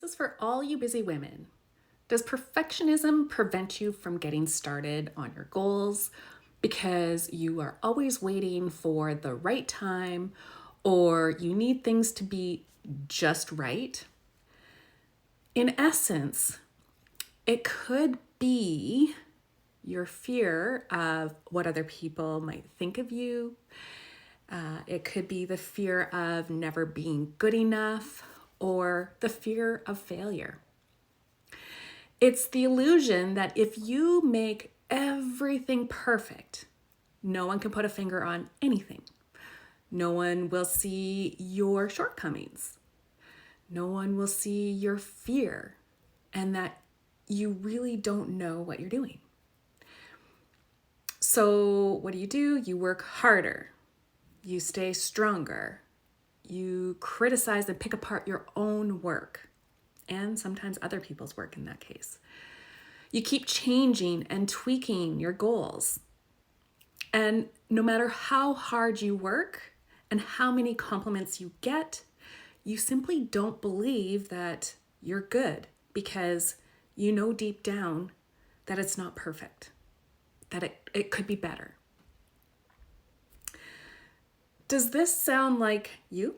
This is for all you busy women. Does perfectionism prevent you from getting started on your goals because you are always waiting for the right time or you need things to be just right? In essence, it could be your fear of what other people might think of you. It could be the fear of never being good enough or the fear of failure. It's the illusion that if you make everything perfect, no one can put a finger on anything. No one will see your shortcomings. No one will see your fear, and that you really don't know what you're doing. So, what do? You work harder. You stay stronger. You criticize and pick apart your own work, and sometimes other people's work in that case. You keep changing and tweaking your goals. And no matter how hard you work and how many compliments you get, you simply don't believe that you're good because you know deep down that it's not perfect, that it could be better. Does this sound like you?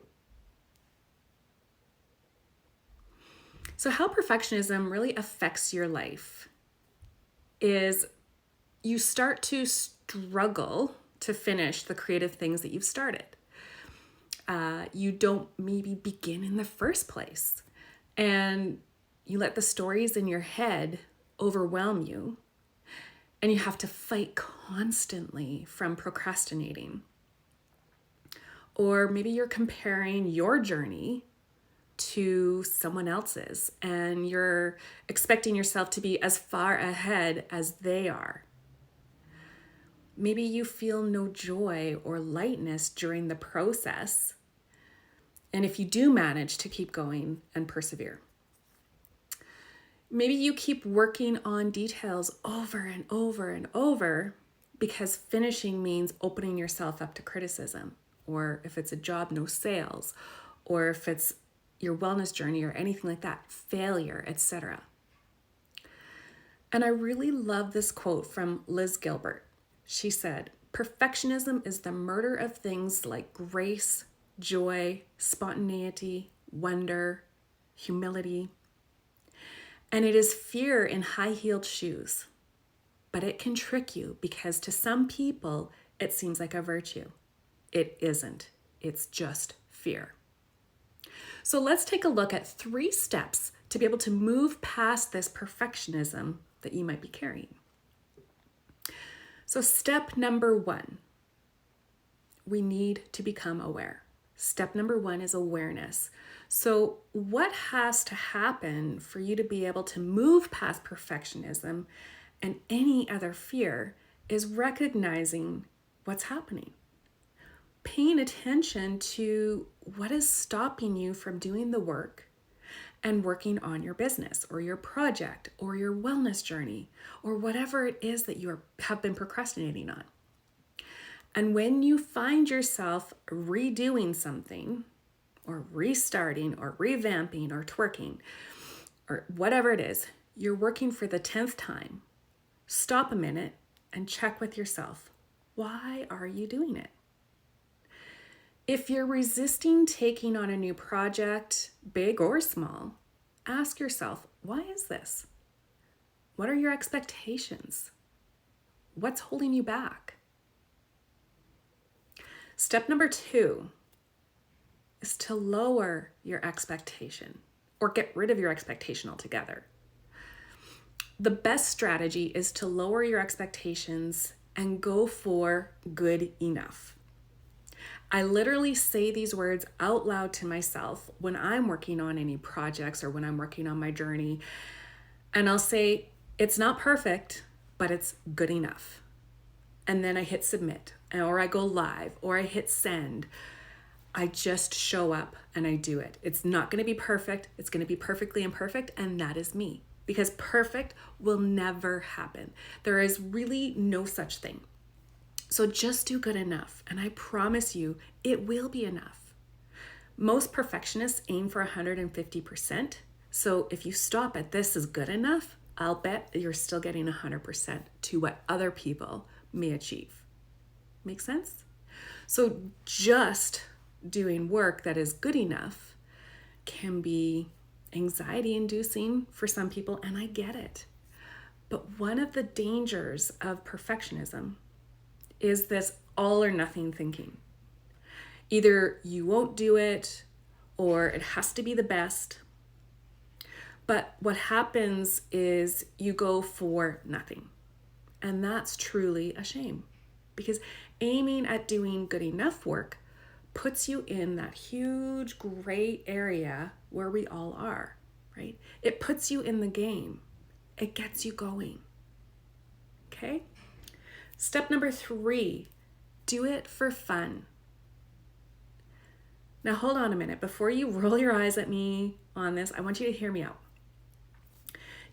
So, how perfectionism really affects your life is you start to struggle to finish the creative things that you've started. You don't maybe begin in the first place, and you let the stories in your head overwhelm you, and you have to fight constantly from procrastinating. Or maybe you're comparing your journey to someone else's and you're expecting yourself to be as far ahead as they are. Maybe you feel no joy or lightness during the process. And if you do manage to keep going and persevere, maybe you keep working on details over and over and over because finishing means opening yourself up to criticism, or if it's a job, no sales, or if it's your wellness journey or anything like that, failure, etc. And I really love this quote from Liz Gilbert. She said, "Perfectionism is the murder of things like grace, joy, spontaneity, wonder, humility. And it is fear in high-heeled shoes. But it can trick you because to some people, it seems like a virtue. It isn't. It's just fear." So let's take a look at 3 steps to be able to move past this perfectionism that you might be carrying. So step number 1, we need to become aware. Step number 1 is awareness. So what has to happen for you to be able to move past perfectionism and any other fear is recognizing what's happening. Paying attention to what is stopping you from doing the work and working on your business or your project or your wellness journey or whatever it is that you have been procrastinating on. And when you find yourself redoing something or restarting or revamping or twerking or whatever it is, you're working for the 10th time, stop a minute and check with yourself. Why are you doing it? If you're resisting taking on a new project, big or small, ask yourself, why is this? What are your expectations? What's holding you back? Step number 2 is to lower your expectation or get rid of your expectation altogether. The best strategy is to lower your expectations and go for good enough. I literally say these words out loud to myself when I'm working on any projects or when I'm working on my journey. And I'll say, it's not perfect, but it's good enough. And then I hit submit, or I go live, or I hit send. I just show up and I do it. It's not going to be perfect. It's going to be perfectly imperfect. And that is me, because perfect will never happen. There is really no such thing. So just do good enough, and I promise you, it will be enough. Most perfectionists aim for 150%, So if you stop at this is good enough, I'll bet you're still getting 100% to what other people may achieve. Make sense? So just doing work that is good enough can be anxiety inducing for some people, and I get it. But one of the dangers of perfectionism is this all or nothing thinking. Either you won't do it or it has to be the best. But what happens is you go for nothing. And that's truly a shame, because aiming at doing good enough work puts you in that huge gray area where we all are, right? It puts you in the game. It gets you going. Okay? Step number 3, do it for fun. Now hold on a minute. Before you roll your eyes at me on this, I want you to hear me out.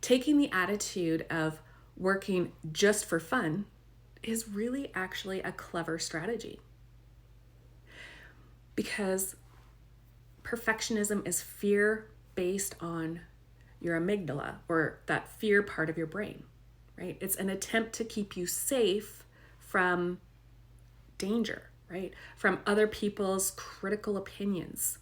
Taking the attitude of working just for fun is really actually a clever strategy, because perfectionism is fear based on your amygdala, or that fear part of your brain, right? It's an attempt to keep you safe from danger, right? From other people's critical opinions.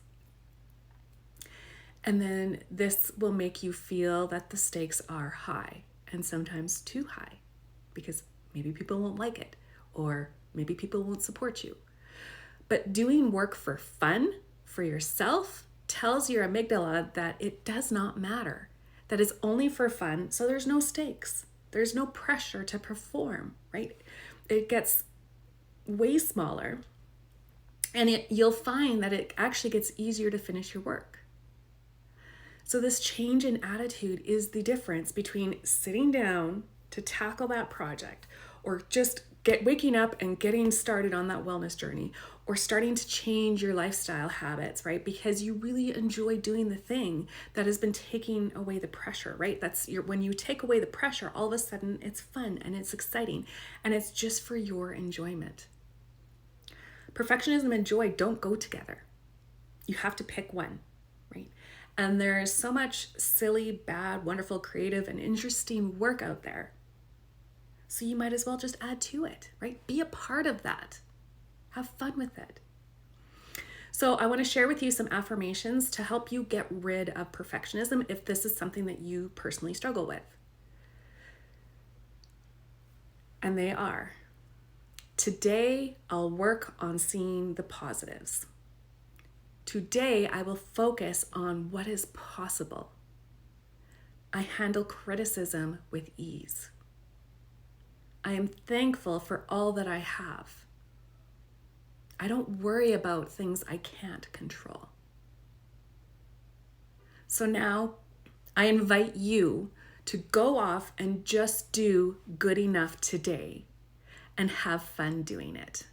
And then this will make you feel that the stakes are high, and sometimes too high, because maybe people won't like it, or maybe people won't support you. But doing work for fun, for yourself, tells your amygdala that it does not matter, that it's only for fun, so there's no stakes. There's no pressure to perform, right? It gets way smaller, and you'll find that it actually gets easier to finish your work. So this change in attitude is the difference between sitting down to tackle that project, or just waking up and getting started on that wellness journey, or starting to change your lifestyle habits, right? Because you really enjoy doing the thing that has been taking away the pressure, right? When you take away the pressure, all of a sudden it's fun and it's exciting, and it's just for your enjoyment. Perfectionism and joy don't go together. You have to pick one, right? And there's so much silly, bad, wonderful, creative, and interesting work out there. So you might as well just add to it, right? Be a part of that. Have fun with it. So I want to share with you some affirmations to help you get rid of perfectionism if this is something that you personally struggle with. And they are: today I'll work on seeing the positives. Today I will focus on what is possible. I handle criticism with ease. I am thankful for all that I have. I don't worry about things I can't control. So now I invite you to go off and just do good enough today and have fun doing it.